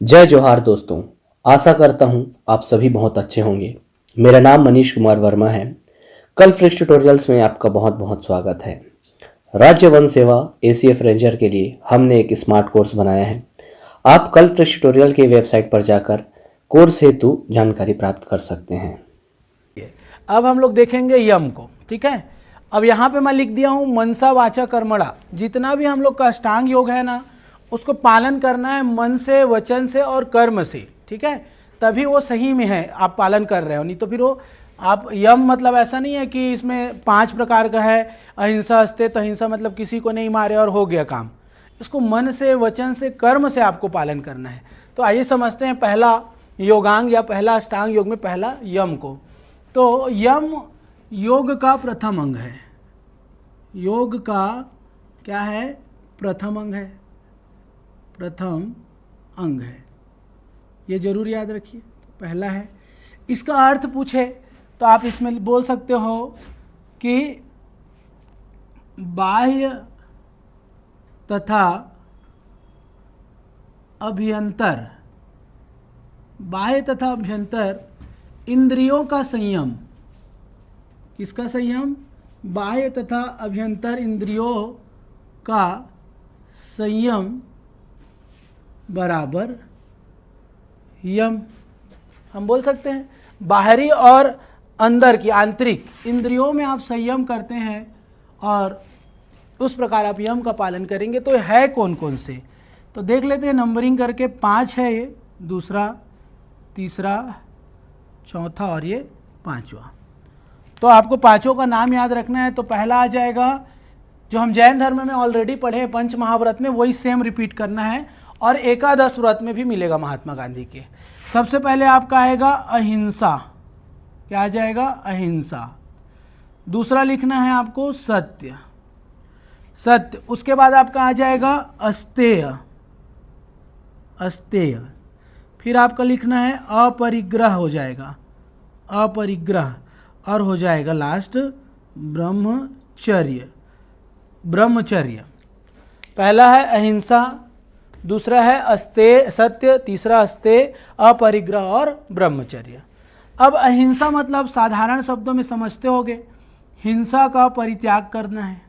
जय जोहार दोस्तों। आशा करता हूँ आप सभी बहुत अच्छे होंगे। मेरा नाम मनीष कुमार वर्मा है। कल फ्रिक्स ट्यूटोरियल्स में आपका बहुत बहुत स्वागत है। राज्य वन सेवा एसीएफ रेंजर के लिए हमने एक स्मार्ट कोर्स बनाया है। आप कल फ्रिक्स ट्यूटोरियल की वेबसाइट पर जाकर कोर्स हेतु जानकारी प्राप्त कर सकते हैं। अब हम लोग देखेंगे यम को। ठीक है, अब यहाँ पे मैं लिख दिया हूँ मनसा वाचा कर्मणा। जितना भी हम लोग का अष्टांग योग है ना, उसको पालन करना है मन से, वचन से और कर्म से। ठीक है, तभी वो सही में है, आप पालन कर रहे हो। नहीं तो फिर वो आप यम मतलब ऐसा नहीं है कि इसमें 5 प्रकार का है। अहिंसा अस्ते तो अहिंसा मतलब किसी को नहीं मारे और हो गया काम। इसको मन से, वचन से, कर्म से आपको पालन करना है। तो आइए समझते हैं पहला योगांग या पहला अष्टांग योग में पहला यम को। तो यम योग का प्रथम अंग है। योग का क्या है? प्रथम अंग है। प्रथम अंग है, ये जरूर याद रखिए। पहला है। इसका अर्थ पूछे तो आप इसमें बोल सकते हो कि बाह्य तथा अभ्यंतर, बाह्य तथा अभ्यंतर इंद्रियों का संयम। किसका संयम? बाह्य तथा अभ्यंतर इंद्रियों का संयम बराबर यम। हम बोल सकते हैं बाहरी और अंदर की आंतरिक इंद्रियों में आप संयम करते हैं और उस प्रकार आप यम का पालन करेंगे। तो है कौन कौन से, तो देख लेते हैं नंबरिंग करके। 5 है ये, दूसरा, तीसरा, चौथा और ये 5वां। तो आपको पांचों का नाम याद रखना है। तो पहला आ जाएगा जो हम जैन धर्म में ऑलरेडी पढ़े पंच महाव्रत में, वही सेम रिपीट करना है और एकादश व्रत में भी मिलेगा महात्मा गांधी के। सबसे पहले आपका आएगा अहिंसा। क्या आ जाएगा? अहिंसा। दूसरा लिखना है आपको सत्य। सत्य। उसके बाद आपका आ जाएगा अस्तेय। अस्तेय। फिर आपका लिखना है अपरिग्रह हो जाएगा, अपरिग्रह। और हो जाएगा लास्ट ब्रह्मचर्य। ब्रह्मचर्य। पहला है अहिंसा, दूसरा है अस्तेय सत्य, तीसरा अस्तेय, अपरिग्रह और ब्रह्मचर्य। अब अहिंसा मतलब साधारण शब्दों में समझते होगे, हिंसा का परित्याग करना है।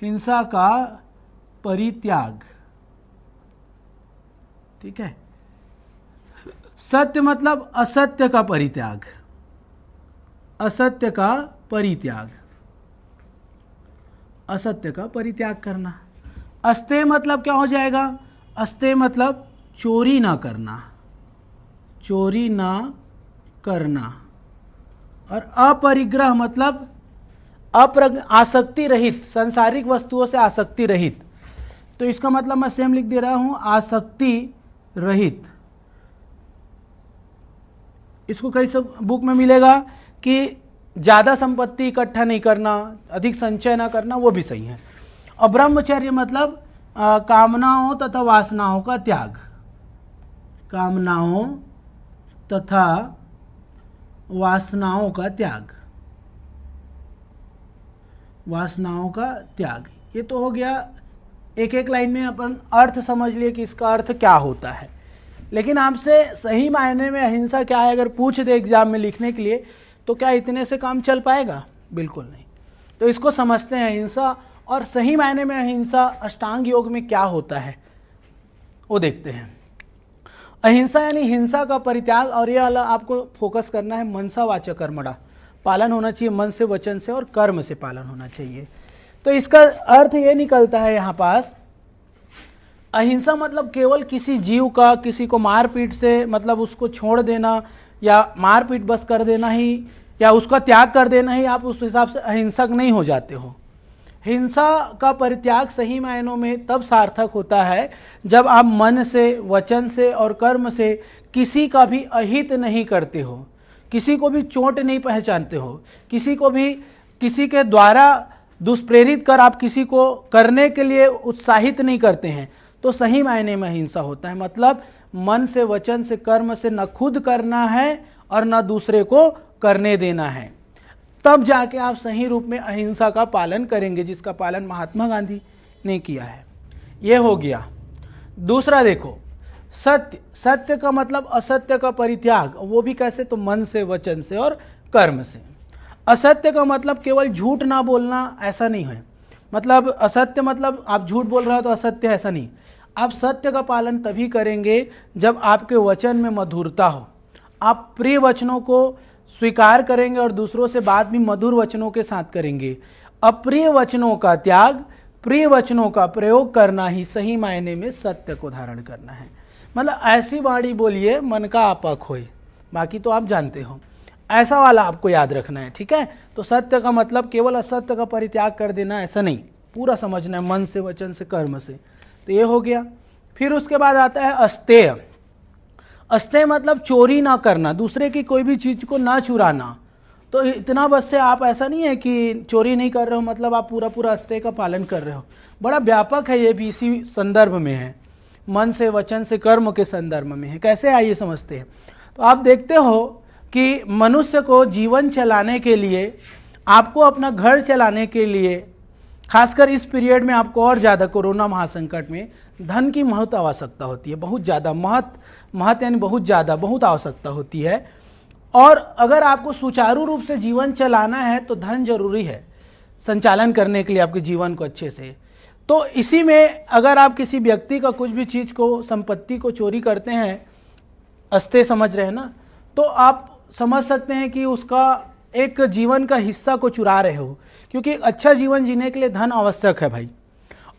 हिंसा का परित्याग। ठीक है। सत्य मतलब असत्य का परित्याग। असत्य का परित्याग। असत्य का परित्याग करना। अस्तेय मतलब क्या हो जाएगा? अस्तेय मतलब चोरी ना करना। चोरी ना करना। और अपरिग्रह मतलब आसक्ति रहित, सांसारिक वस्तुओं से आसक्ति रहित। तो इसका मतलब मैं सेम लिख दे रहा हूं, आसक्ति रहित। इसको कई सब बुक में मिलेगा कि ज़्यादा संपत्ति इकट्ठा नहीं करना, अधिक संचय ना करना, वो भी सही है। और ब्रह्मचर्य मतलब कामनाओं तथा वासनाओं का त्याग। कामनाओं तथा वासनाओं का त्याग। वासनाओं का त्याग। ये तो हो गया, एक एक लाइन में अपन अर्थ समझ लिए कि इसका अर्थ क्या होता है। लेकिन आपसे सही मायने में अहिंसा क्या है अगर पूछ दे एग्जाम में लिखने के लिए, तो क्या इतने से काम चल पाएगा? बिल्कुल नहीं। तो इसको समझते हैं अहिंसा, और सही मायने में अहिंसा अष्टांग योग में क्या होता है वो देखते हैं। अहिंसा यानी हिंसा का परित्याग, और ये वाला आपको फोकस करना है, मनसा वाचा कर्मणा। पालन होना चाहिए मन से, वचन से और कर्म से पालन होना चाहिए। तो इसका अर्थ ये निकलता है यहाँ पास, अहिंसा मतलब केवल किसी जीव का, किसी को मारपीट से मतलब उसको छोड़ देना या मारपीट बस कर देना ही, या उसका त्याग कर देना ही आप उस हिसाब से अहिंसक नहीं हो जाते हो। हिंसा का परित्याग सही मायनों में तब सार्थक होता है जब आप मन से, वचन से और कर्म से किसी का भी अहित नहीं करते हो, किसी को भी चोट नहीं पहुंचाते हो, किसी को भी किसी के द्वारा दुष्प्रेरित कर आप किसी को करने के लिए उत्साहित नहीं करते हैं, तो सही मायने में अहिंसा होता है। मतलब मन से, वचन से, कर्म से न खुद करना है और न दूसरे को करने देना है, तब जाके आप सही रूप में अहिंसा का पालन करेंगे, जिसका पालन महात्मा गांधी ने किया है। ये हो गया। दूसरा देखो, सत्य, सत्य का मतलब असत्य का परित्याग, वो भी कैसे, तो मन से, वचन से और कर्म से। असत्य का मतलब केवल झूठ ना बोलना, ऐसा नहीं है। मतलब असत्य मतलब आप झूठ बोल रहे हो तो असत्य, ऐसा नहीं। आप सत्य का पालन तभी करेंगे जब आपके वचन में मधुरता हो, आप प्रिय वचनों को स्वीकार करेंगे और दूसरों से बात भी मधुर वचनों के साथ करेंगे। अप्रिय वचनों का त्याग, प्रिय वचनों का प्रयोग करना ही सही मायने में सत्य को धारण करना है। मतलब ऐसी वाणी बोलिए मन का आपा खोए, बाकी तो आप जानते हो, ऐसा वाला आपको याद रखना है, ठीक है। तो सत्य का मतलब केवल असत्य का परित्याग कर देना, ऐसा नहीं, पूरा समझना है, मन से, वचन से, कर्म से। तो ये हो गया। फिर उसके बाद आता है अस्तेय। अस्तेय मतलब चोरी ना करना, दूसरे की कोई भी चीज़ को ना चुराना। तो इतना बस से आप, ऐसा नहीं है कि चोरी नहीं कर रहे हो मतलब आप पूरा पूरा अस्तेय का पालन कर रहे हो, बड़ा व्यापक है, ये भी इसी संदर्भ में है, मन से, वचन से, कर्म के संदर्भ में है। कैसे आइए समझते हैं। तो आप देखते हो कि मनुष्य को जीवन चलाने के लिए, आपको अपना घर चलाने के लिए, खासकर इस पीरियड में आपको और ज़्यादा कोरोना महासंकट में धन की बहुत आवश्यकता होती है, बहुत ज़्यादा, महत यानी बहुत ज़्यादा, बहुत आवश्यकता होती है। और अगर आपको सुचारू रूप से जीवन चलाना है तो धन जरूरी है संचालन करने के लिए आपके जीवन को अच्छे से। तो इसी में अगर आप किसी व्यक्ति का कुछ भी चीज़ को, संपत्ति को चोरी करते हैं, अस्तेय समझ रहे हैं ना, तो आप समझ सकते हैं कि उसका एक जीवन का हिस्सा को चुरा रहे हो, क्योंकि अच्छा जीवन जीने के लिए धन आवश्यक है भाई।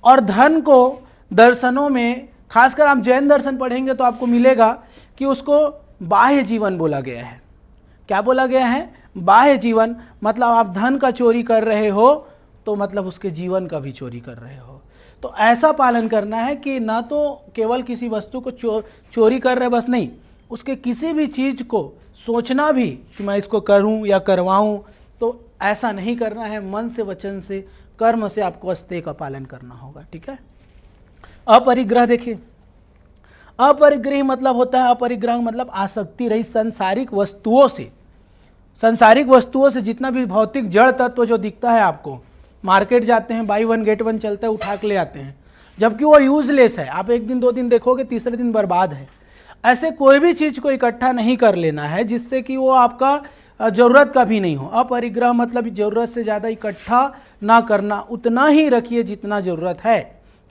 और धन को दर्शनों में, खासकर आप जैन दर्शन पढ़ेंगे तो आपको मिलेगा कि उसको बाह्य जीवन बोला गया है। क्या बोला गया है? बाह्य जीवन। मतलब आप धन का चोरी कर रहे हो तो मतलब उसके जीवन का भी चोरी कर रहे हो। तो ऐसा पालन करना है कि ना तो केवल किसी वस्तु को चोरी कर रहे बस नहीं, उसके किसी भी चीज़ को सोचना भी कि मैं इसको करूं या करवाऊं, तो ऐसा नहीं करना है। मन से, वचन से, कर्म से आपको अस्तेय का पालन करना होगा, ठीक है। अपरिग्रह देखिए, अपरिग्रह मतलब होता है, अपरिग्रह मतलब आसक्ति रहित सांसारिक वस्तुओं से, सांसारिक वस्तुओं से, जितना भी भौतिक जड़ तत्व जो दिखता है आपको, मार्केट जाते हैं, बाई वन गेट वन चलता है, उठा के ले आते हैं, जबकि वो यूजलेस है, आप एक दिन दो दिन देखोगे, तीसरे दिन बर्बाद है। ऐसे कोई भी चीज़ को इकट्ठा नहीं कर लेना है जिससे कि वो आपका ज़रूरत का भी नहीं हो। अपरिग्रह मतलब ज़रूरत से ज़्यादा इकट्ठा ना करना, उतना ही रखिए जितना ज़रूरत है,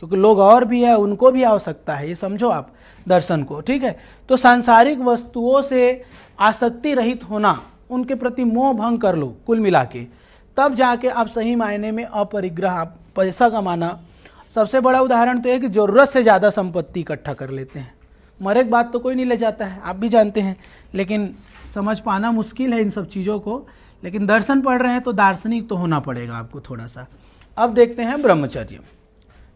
क्योंकि लोग और भी है, उनको भी आवश्यकता है, ये समझो आप दर्शन को, ठीक है। तो सांसारिक वस्तुओं से आसक्ति रहित होना, उनके प्रति मोह भंग कर लो कुल मिला के, तब जाके आप सही मायने में अपरिग्रह, आप पैसा कमाना। सबसे बड़ा उदाहरण तो है कि ज़रूरत से ज़्यादा संपत्ति इकट्ठा कर लेते हैं। मरे के बाद तो कोई नहीं ले जाता है, आप भी जानते हैं, लेकिन समझ पाना मुश्किल है इन सब चीज़ों को। लेकिन दर्शन पढ़ रहे हैं तो दार्शनिक तो होना पड़ेगा आपको थोड़ा सा। अब देखते हैं ब्रह्मचर्य,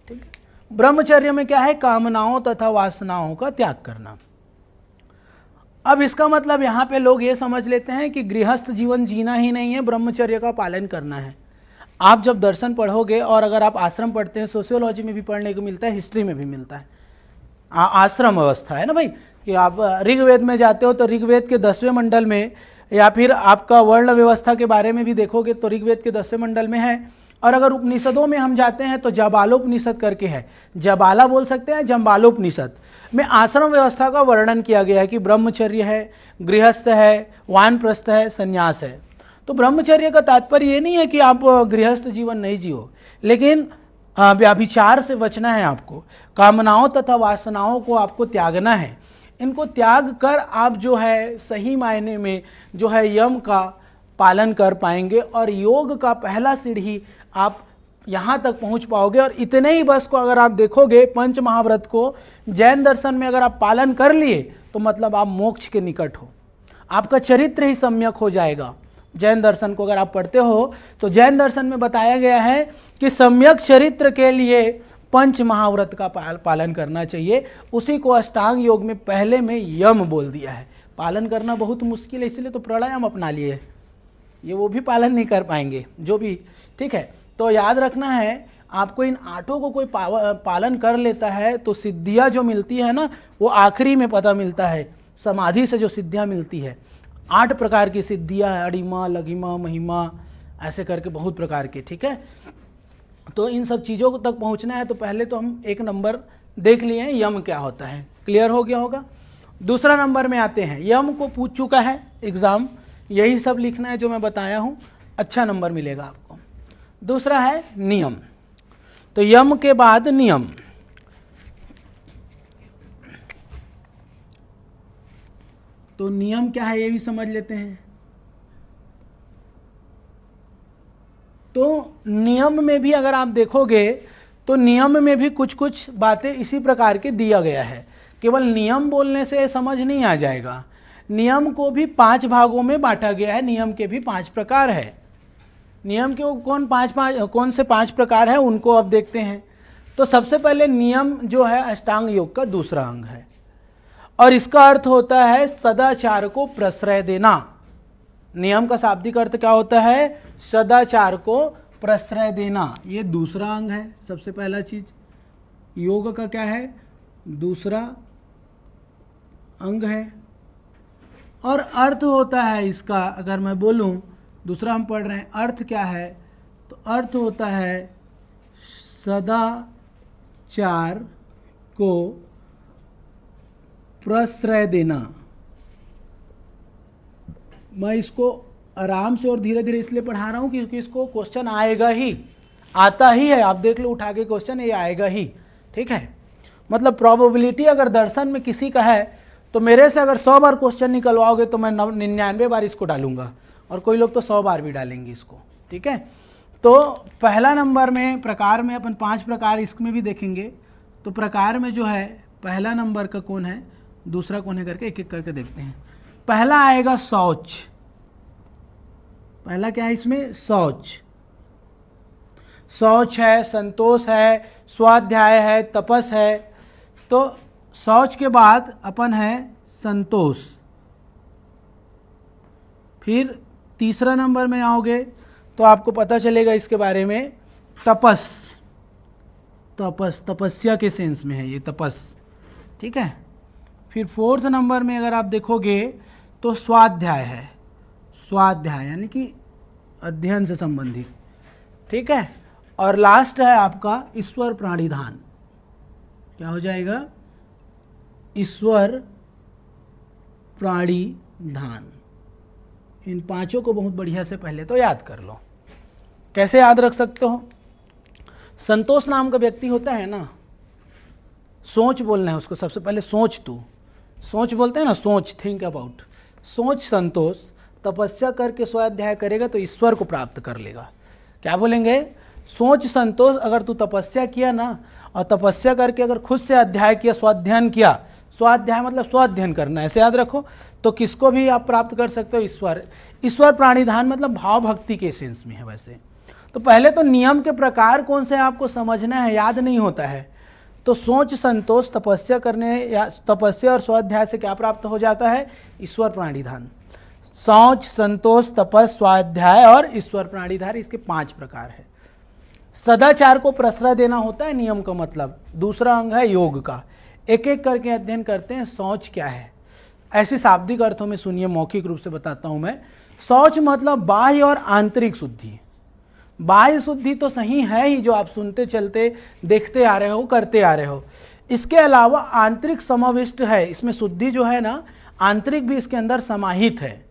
ठीक है। ब्रह्मचर्य में क्या है? कामनाओं तथा वासनाओं का त्याग करना। अब इसका मतलब यहाँ पे लोग ये समझ लेते हैं कि गृहस्थ जीवन जीना ही नहीं है, ब्रह्मचर्य का पालन करना है। आप जब दर्शन पढ़ोगे, और अगर आप आश्रम पढ़ते हैं, सोशियोलॉजी में भी पढ़ने को मिलता है, हिस्ट्री में भी मिलता है, आश्रम अवस्था है ना भाई, कि आप ऋग्वेद में जाते हो तो ऋग्वेद के 10वें मंडल में, या फिर आपका वर्ण व्यवस्था के बारे में भी देखोगे तो ऋग्वेद के 10वें मंडल में है। और अगर उपनिषदों में हम जाते हैं तो जबालोपनिषद करके है, जबाला बोल सकते हैं, जम्बालोपनिषद में आश्रम व्यवस्था का वर्णन किया गया है कि ब्रह्मचर्य है, गृहस्थ है, वानप्रस्थ है, संन्यास है। तो ब्रह्मचर्य का तात्पर्य ये नहीं है कि आप गृहस्थ जीवन नहीं जियो, लेकिन व्याभिचार से बचना है आपको, कामनाओं तथा वासनाओं को आपको त्यागना है। इनको त्याग कर आप जो है सही मायने में जो है यम का पालन कर पाएंगे, और योग का पहला सीढ़ी आप यहाँ तक पहुँच पाओगे। और इतने ही बस को अगर आप देखोगे, पंच महाव्रत को जैन दर्शन में अगर आप पालन कर लिए तो मतलब आप मोक्ष के निकट हो, आपका चरित्र ही सम्यक हो जाएगा। जैन दर्शन को अगर आप पढ़ते हो तो जैन दर्शन में बताया गया है कि सम्यक चरित्र के लिए पंच महाव्रत का पालन करना चाहिए। उसी को अष्टांग योग में पहले में यम बोल दिया है। पालन करना बहुत मुश्किल है, इसलिए तो प्राणायाम अपना लिए, ये वो भी पालन नहीं कर पाएंगे जो भी, ठीक है। तो याद रखना है आपको, इन आठों को कोई पालन कर लेता है तो सिद्धियाँ जो मिलती है ना, वो आखिरी में पता मिलता है। समाधि से जो सिद्धियाँ मिलती है, 8 प्रकार की सिद्धियाँ है, अड़िमा, लघिमा, महिमा, ऐसे करके बहुत प्रकार के, ठीक है। तो इन सब चीज़ों तक पहुंचना है तो पहले तो हम 1 नंबर देख लिए हैं यम क्या होता है, क्लियर हो गया होगा। दूसरा नंबर में आते हैं, यम को पूछ चुका है एग्जाम, यही सब लिखना है जो मैं बताया हूँ, अच्छा नंबर मिलेगा आपको। दूसरा है नियम, तो यम के बाद नियम। तो नियम क्या है ये भी समझ लेते हैं। तो नियम में भी अगर आप देखोगे तो नियम में भी कुछ कुछ बातें इसी प्रकार के दिया गया है। केवल नियम बोलने से समझ नहीं आ जाएगा, नियम को भी 5 भागों में बांटा गया है। नियम के भी 5 प्रकार है। नियम के कौन से 5 प्रकार है उनको अब देखते हैं। तो सबसे पहले नियम जो है अष्टांग योग का दूसरा अंग है और इसका अर्थ होता है सदाचार को प्रश्रय देना। नियम का शाब्दिक अर्थ क्या होता है? सदाचार को प्रश्रय देना। ये दूसरा अंग है, सबसे पहला चीज। योग का क्या है? दूसरा अंग है। और अर्थ होता है इसका, अगर मैं बोलूं, दूसरा हम पढ़ रहे हैं, अर्थ क्या है? तो अर्थ होता है सदाचार को प्रश्रय देना। मैं इसको आराम से और धीरे धीरे इसलिए पढ़ा रहा हूँ क्योंकि इसको क्वेश्चन आएगा ही, आता ही है। आप देख लो उठा के क्वेश्चन, ये आएगा ही, ठीक है। मतलब प्रोबेबिलिटी अगर दर्शन में किसी का है तो मेरे से अगर 100 बार क्वेश्चन निकलवाओगे तो मैं 99 बार इसको डालूंगा और कोई लोग तो 100 बार भी डालेंगे इसको, ठीक है। तो पहला नंबर में प्रकार में अपन 5 प्रकार इसमें भी देखेंगे। तो प्रकार में जो है पहला नंबर का कौन है, दूसरा कौन है करके एक एक करके देखते हैं। पहला आएगा शौच। पहला क्या है इसमें? शौच। शौच है, संतोष है, स्वाध्याय है, तपस है। तो शौच के बाद अपन है संतोष। फिर तीसरा नंबर में आओगे तो आपको पता चलेगा इसके बारे में, तपस। तपस्या के सेंस में है ये तपस, ठीक है। फिर 4th नंबर में अगर आप देखोगे तो स्वाध्याय है। स्वाध्याय यानी कि अध्ययन से संबंधित, ठीक है। और लास्ट है आपका ईश्वर प्राणिधान। क्या हो जाएगा? ईश्वर प्राणिधान। इन 5 को बहुत बढ़िया से पहले तो याद कर लो। कैसे याद रख सकते हो? संतोष नाम का व्यक्ति होता है ना, सोच बोलना है उसको सबसे पहले। सोच, तू सोच बोलते हैं ना, सोच, थिंक अबाउट। सोच संतोष, तपस्या करके स्वाध्याय करेगा तो ईश्वर को प्राप्त कर लेगा। क्या बोलेंगे? सोच संतोष। अगर तू तपस्या किया ना, और तपस्या करके अगर खुद से अध्याय किया, स्वाध्ययन किया, स्वाध्याय मतलब स्वाध्ययन करना, ऐसे याद रखो, तो किसको भी आप प्राप्त कर सकते हो? ईश्वर। ईश्वर प्राणिधान मतलब भाव भक्ति के सेंस में है वैसे। तो पहले तो नियम के प्रकार कौन से आपको समझना है, याद नहीं होता है। तो सोच संतोष, तपस्या करने या तपस्या और स्वाध्याय से क्या प्राप्त हो जाता है? ईश्वर प्राणिधान। सोच, संतोष, तपस, स्वाध्याय और ईश्वर प्राणिधान, इसके 5 प्रकार है। सदाचार को प्रश्रय देना होता है नियम का मतलब। दूसरा अंग है योग का। एक एक करके अध्ययन करते हैं। शौच क्या है? ऐसे शाब्दिक अर्थों में सुनिए, मौखिक रूप से बताता हूं मैं। शौच मतलब बाह्य और आंतरिक शुद्धि। बाह्य शुद्धि तो सही है ही, जो आप सुनते चलते देखते आ रहे हो, करते आ रहे हो। इसके अलावा आंतरिक समाविष्ट है। इसमें शुद्धि जो है ना, आंतरिक भी इसके अंदर समाहित है।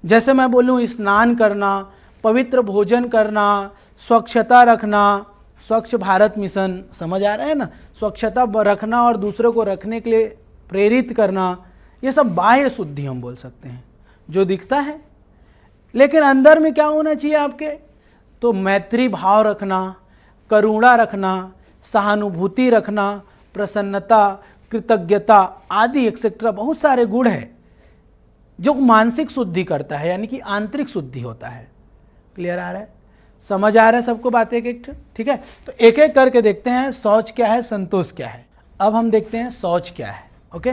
जैसे मैं बोलूँ, स्नान करना, पवित्र भोजन करना, स्वच्छता रखना, स्वच्छ भारत मिशन, समझ आ रहा है ना, स्वच्छता रखना और दूसरों को रखने के लिए प्रेरित करना, ये सब बाह्य शुद्धि हम बोल सकते हैं, जो दिखता है। लेकिन अंदर में क्या होना चाहिए आपके? तो मैत्री भाव रखना, करुणा रखना, सहानुभूति रखना, प्रसन्नता, कृतज्ञता आदि एक्सेट्रा, बहुत सारे गुण हैं जो मानसिक शुद्धि करता है, यानी कि आंतरिक शुद्धि होता है। क्लियर आ रहा है? समझ आ रहा है सबको बात एक एक? ठीक है, तो एक एक करके देखते हैं। शौच क्या है, संतोष क्या है। अब हम देखते हैं शौच क्या है। ओके,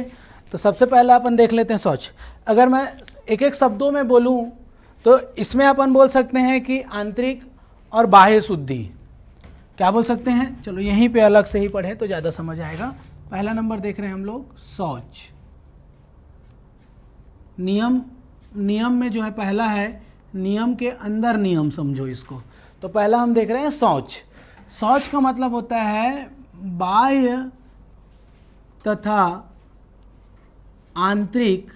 तो सबसे पहला अपन देख लेते हैं शौच। अगर मैं एक एक शब्दों में बोलूं तो इसमें अपन बोल सकते हैं कि आंतरिक और बाह्य शुद्धि। क्या बोल सकते हैं? चलो यहीं पे अलग से ही पढ़े तो ज़्यादा समझ आएगा। पहला नंबर देख रहे हैं हम लोग, शौच। नियम में जो है पहला है, नियम के अंदर नियम समझो इसको। तो पहला हम देख रहे हैं शौच। शौच का मतलब होता है बाह्य तथा आंतरिक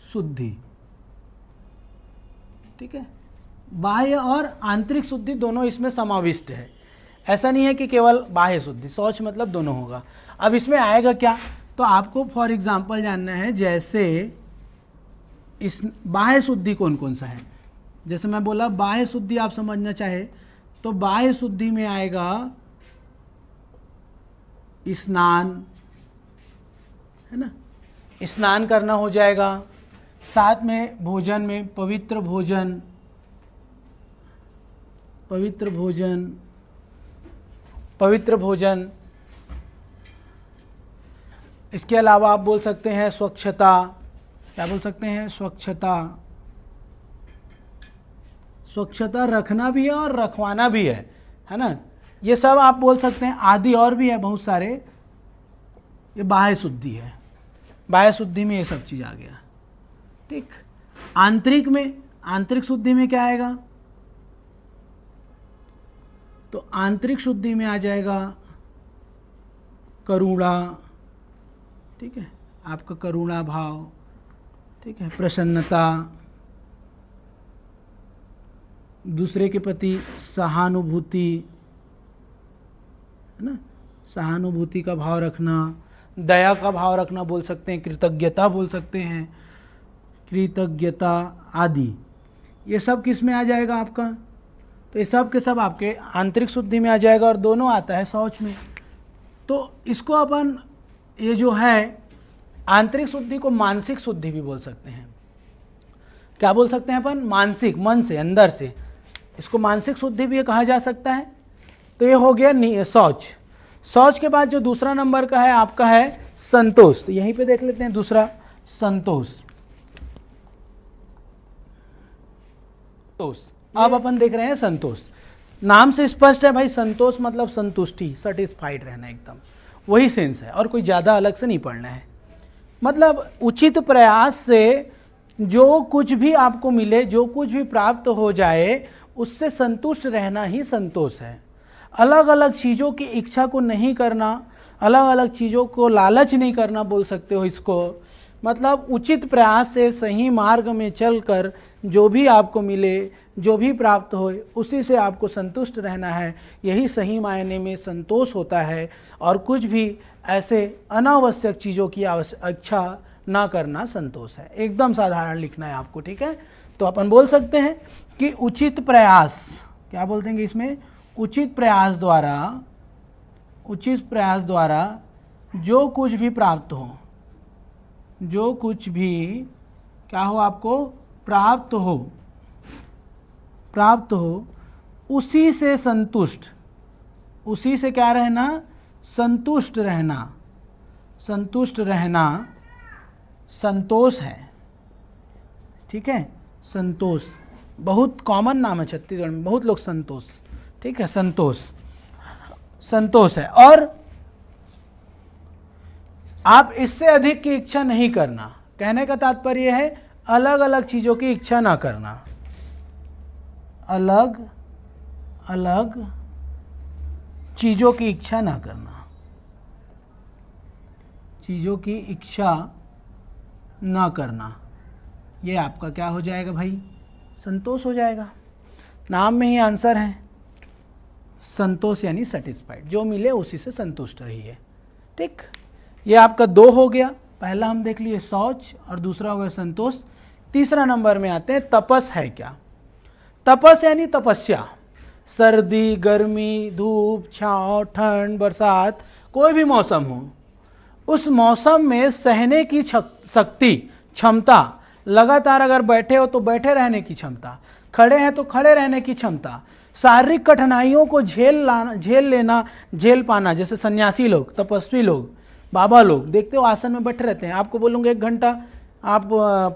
शुद्धि। ठीक है, बाह्य और आंतरिक शुद्धि दोनों इसमें समाविष्ट है। ऐसा नहीं है कि केवल बाह्य शुद्धि, शौच मतलब दोनों होगा। अब इसमें आएगा क्या, तो आपको फॉर एग्जांपल जानना है, जैसे इस बाह्य शुद्धि कौन कौन सा है। जैसे मैं बोला बाह्य शुद्धि आप समझना चाहे तो बाह्य शुद्धि में आएगा स्नान, है ना, स्नान करना हो जाएगा। साथ में भोजन में पवित्र भोजन। इसके अलावा आप बोल सकते हैं स्वच्छता। क्या बोल सकते हैं, स्वच्छता रखना भी है और रखवाना भी है ना। ये सब आप बोल सकते हैं, आदि और भी है बहुत सारे। ये बाह्य शुद्धि है, बाह्य शुद्धि में ये सब चीज़ आ गया। ठीक, आंतरिक शुद्धि में क्या आएगा, तो आंतरिक शुद्धि में आ जाएगा करुणा। ठीक है, आपका करुणा भाव, ठीक है, प्रसन्नता, दूसरे के प्रति सहानुभूति, है ना, सहानुभूति का भाव रखना, दया का भाव रखना बोल सकते हैं, कृतज्ञता बोल सकते हैं, कृतज्ञता आदि। ये सब किस में आ जाएगा आपका, तो ये सब के सब आपके आंतरिक शुद्धि में आ जाएगा, और दोनों आता है शौच में। तो इसको अपन ये जो है आंतरिक शुद्धि को मानसिक शुद्धि भी बोल सकते हैं। क्या बोल सकते हैं अपन, मानसिक, मन से, अंदर से, इसको मानसिक शुद्धि भी कहा जा सकता है। तो ये हो गया शौच। शौच के बाद जो दूसरा नंबर का है आपका है संतोष। तो यहीं पे देख लेते हैं दूसरा, संतोष। अब अपन देख रहे हैं संतोष। नाम से स्पष्ट है भाई, संतोष मतलब संतुष्टि, सेटिस्फाइड रहना, एकदम वही सेंस है, और कोई ज़्यादा अलग से नहीं पढ़ना है। मतलब उचित प्रयास से जो कुछ भी आपको मिले, जो कुछ भी प्राप्त हो जाए, उससे संतुष्ट रहना ही संतोष है। अलग अलग चीज़ों की इच्छा को नहीं करना, अलग अलग चीज़ों को लालच नहीं करना बोल सकते हो इसको। मतलब उचित प्रयास से सही मार्ग में चलकर जो भी आपको मिले, जो भी प्राप्त हो, उसी से आपको संतुष्ट रहना है। यही सही मायने में संतोष होता है, और कुछ भी ऐसे अनावश्यक चीज़ों की इच्छा ना करना संतोष है। एकदम साधारण लिखना है आपको, ठीक है। तो अपन बोल सकते हैं कि उचित प्रयास, क्या बोल देंगे इसमें, उचित प्रयास द्वारा जो कुछ भी प्राप्त हो, जो कुछ भी क्या हो आपको प्राप्त हो, उसी से संतुष्ट, उसी से क्या रहना, संतुष्ट रहना संतोष है। ठीक है, संतोष बहुत कॉमन नाम है छत्तीसगढ़ में, बहुत लोग संतोष, ठीक है, संतोष है। और आप इससे अधिक की इच्छा नहीं करना। कहने का तात्पर्य है अलग अलग चीजों की इच्छा ना करना, अलग अलग चीजों की इच्छा ना करना, चीजों की इच्छा ना करना, ये आपका क्या हो जाएगा भाई, संतोष हो जाएगा। नाम में ही आंसर है, संतोष यानी सेटिस्फाइड, जो मिले उसी से संतुष्ट रहिए। ठीक, ये आपका 2 हो गया। पहला हम देख लिए शौच, और दूसरा हो गया संतोष। तीसरा नंबर में आते हैं तपस है क्या। तपस यानी तपस्या, सर्दी, गर्मी, धूप, छाँव, ठंड, बरसात, कोई भी मौसम हो, उस मौसम में सहने की शक्ति, क्षमता, लगातार अगर बैठे हो तो बैठे रहने की क्षमता, खड़े हैं तो खड़े रहने की क्षमता, शारीरिक कठिनाइयों को झेल पाना। जैसे सन्यासी लोग, तपस्वी लोग, बाबा लोग, देखते हो आसन में बैठे रहते हैं। आपको बोलूँगा 1 घंटा आप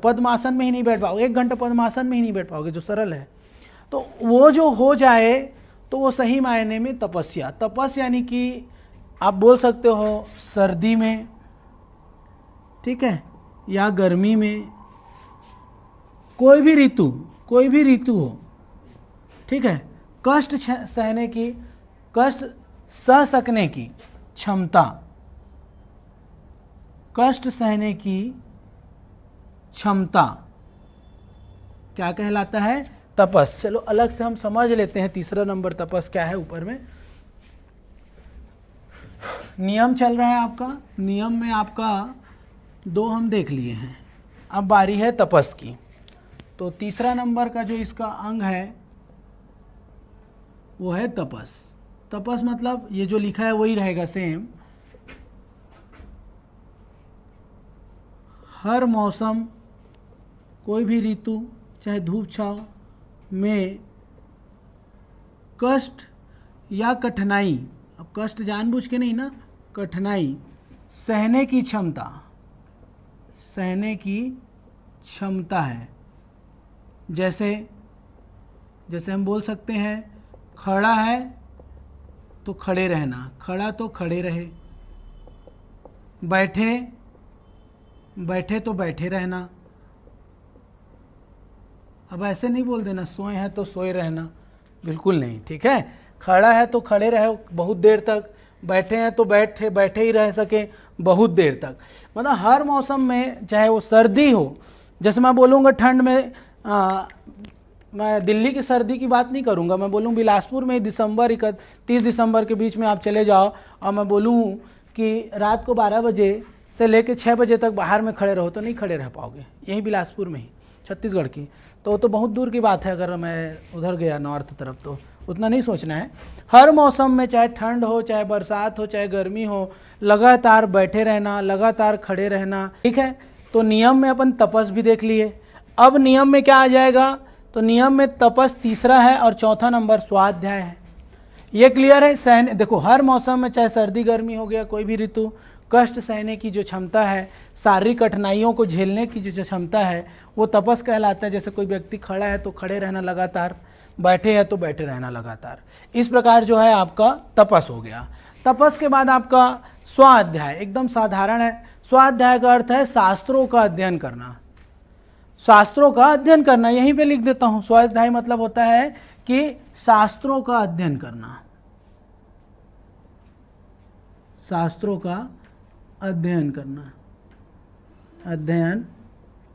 पद्मासन में ही नहीं बैठ पाओगे, 1 घंटा पद्मासन में ही नहीं बैठ पाओगे, जो सरल है। तो वो जो हो जाए तो वो सही मायने में तपस्या। तपस यानी कि आप बोल सकते हो सर्दी में, ठीक है, या गर्मी में, कोई भी ऋतु हो, ठीक है, कष्ट सहने की, कष्ट सह सकने की क्षमता, कष्ट सहने की क्षमता क्या कहलाता है? तपस। चलो अलग से हम समझ लेते हैं तीसरा नंबर तपस क्या है। ऊपर में नियम चल रहा है आपका, नियम में आपका 2 हम देख लिए हैं, अब बारी है तपस की। तो तीसरा नंबर का जो इसका अंग है वो है तपस। तपस मतलब ये जो लिखा है वही रहेगा सेम। हर मौसम, कोई भी ऋतु, चाहे धूप छाव में कष्ट या कठिनाई, अब कष्ट जानबूझ के नहीं ना, कठिनाई सहने की क्षमता, सहने की क्षमता है। जैसे हम बोल सकते हैं खड़ा है तो खड़े रहना, खड़ा तो खड़े रहे, बैठे तो बैठे रहना। अब ऐसे नहीं बोल देना सोए हैं तो सोए रहना, बिल्कुल नहीं, ठीक है। खड़ा है तो खड़े रहे बहुत देर तक, बैठे हैं तो बैठे ही रह सके बहुत देर तक। मतलब हर मौसम में, चाहे वो सर्दी हो, जैसे मैं बोलूँगा ठंड में, मैं दिल्ली की सर्दी की बात नहीं करूँगा, मैं बोलूँ बिलासपुर में 30 दिसंबर के बीच में आप चले जाओ और मैं बोलूँ कि रात को 12 बजे से लेकर 6 बजे तक बाहर में खड़े रहो तो नहीं खड़े रह पाओगे, यही बिलासपुर में ही, छत्तीसगढ़ की। तो बहुत दूर की बात है, अगर मैं उधर गया नॉर्थ तरफ तो उतना नहीं सोचना है। हर मौसम में, चाहे ठंड हो, चाहे बरसात हो, चाहे गर्मी हो, लगातार बैठे रहना, लगातार खड़े रहना, ठीक है। तो नियम में अपन तपस भी देख लिए। अब नियम में क्या आ जाएगा? तो नियम में तपस तीसरा है और चौथा नंबर स्वाध्याय है। ये क्लियर है? सहने, देखो हर मौसम में, चाहे सर्दी गर्मी हो गया, कोई भी ऋतु, कष्ट सहने की जो क्षमता है, शारीरिक कठिनाइयों को झेलने की जो क्षमता है, वो तपस कहलाता है। जैसे कोई व्यक्ति खड़ा है तो खड़े रहना लगातार, बैठे हैं तो बैठे रहना लगातार। इस प्रकार जो है आपका तपस हो गया। तपस के बाद आपका स्वाध्याय एकदम साधारण है। स्वाध्याय का अर्थ है शास्त्रों का अध्ययन करना, शास्त्रों का अध्ययन करना, यहीं पे लिख देता हूं। स्वाध्याय मतलब होता है कि शास्त्रों का अध्ययन करना, शास्त्रों का अध्ययन करना, अध्ययन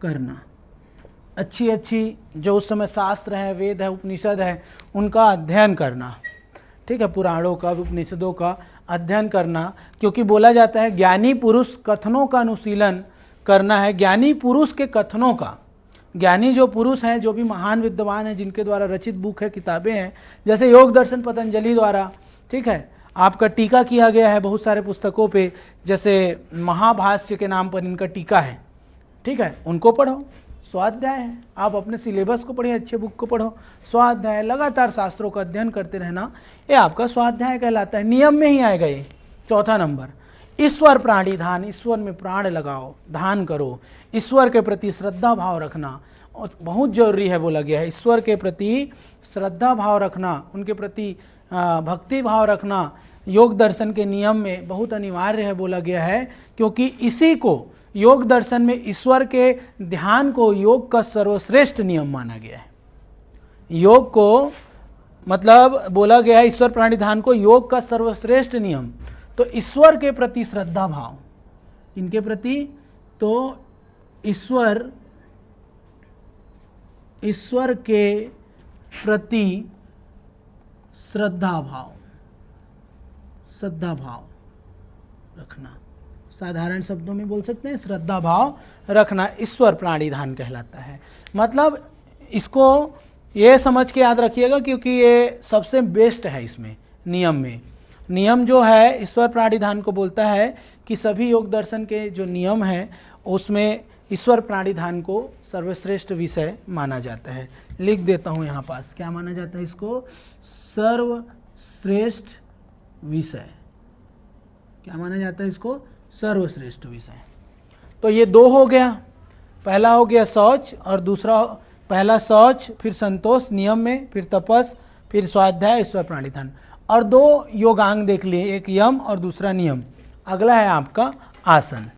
करना, अच्छी जो उस समय शास्त्र है, वेद है, उपनिषद है, उनका अध्ययन करना, ठीक है। पुराणों का, उपनिषदों का अध्ययन करना, क्योंकि बोला जाता है ज्ञानी पुरुष कथनों का अनुशीलन करना है। ज्ञानी पुरुष के कथनों का, ज्ञानी जो पुरुष हैं, जो भी महान विद्वान हैं, जिनके द्वारा रचित बुक है, किताबें हैं, जैसे योग दर्शन पतंजलि द्वारा, ठीक है, आपका टीका किया गया है बहुत सारे पुस्तकों पे, जैसे महाभाष्य के नाम पर इनका टीका है, ठीक है, उनको पढ़ो। स्वाध्याय है, आप अपने सिलेबस को पढ़िए, अच्छे बुक को पढ़ो। स्वाध्याय, लगातार शास्त्रों का अध्ययन करते रहना, ये आपका स्वाध्याय कहलाता है। नियम में ही आएगा ये चौथा नंबर। ईश्वर प्राणी धान, ईश्वर में प्राण लगाओ, धान करो, ईश्वर के प्रति श्रद्धा भाव रखना बहुत जरूरी है, बोला गया है। ईश्वर के प्रति श्रद्धा भाव रखना, उनके प्रति भक्ति भाव रखना योग दर्शन के नियम में बहुत अनिवार्य है, बोला गया है। क्योंकि इसी को योग दर्शन में ईश्वर के ध्यान को योग का सर्वश्रेष्ठ नियम माना गया है। योग को मतलब बोला गया है, ईश्वर प्राणी ध्यान को योग का सर्वश्रेष्ठ नियम। तो ईश्वर के प्रति श्रद्धा भाव, इनके प्रति, तो ईश्वर के प्रति श्रद्धा भाव रखना, साधारण शब्दों में बोल सकते हैं श्रद्धा भाव रखना, ईश्वर प्राणी ध्यान कहलाता है। मतलब इसको ये समझ के याद रखिएगा, क्योंकि ये सबसे बेस्ट है इसमें नियम में। नियम जो है ईश्वर प्राणी ध्यान को बोलता है कि सभी योग दर्शन के जो नियम हैं उसमें ईश्वर प्राणी ध्यान को सर्वश्रेष्ठ विषय माना जाता है। लिख देता हूँ यहाँ पास, क्या माना जाता है इसको? सर्वश्रेष्ठ विषय। क्या माना जाता है इसको? सर्वश्रेष्ठ विषय। तो ये 2 हो गया, पहला हो गया शौच और दूसरा, पहला शौच, फिर संतोष नियम में, फिर तपस, फिर स्वाध्याय, ईश्वर प्राणी ध्यान, और 2 योगांग देख लिए, एक यम और दूसरा नियम। अगला है आपका आसन।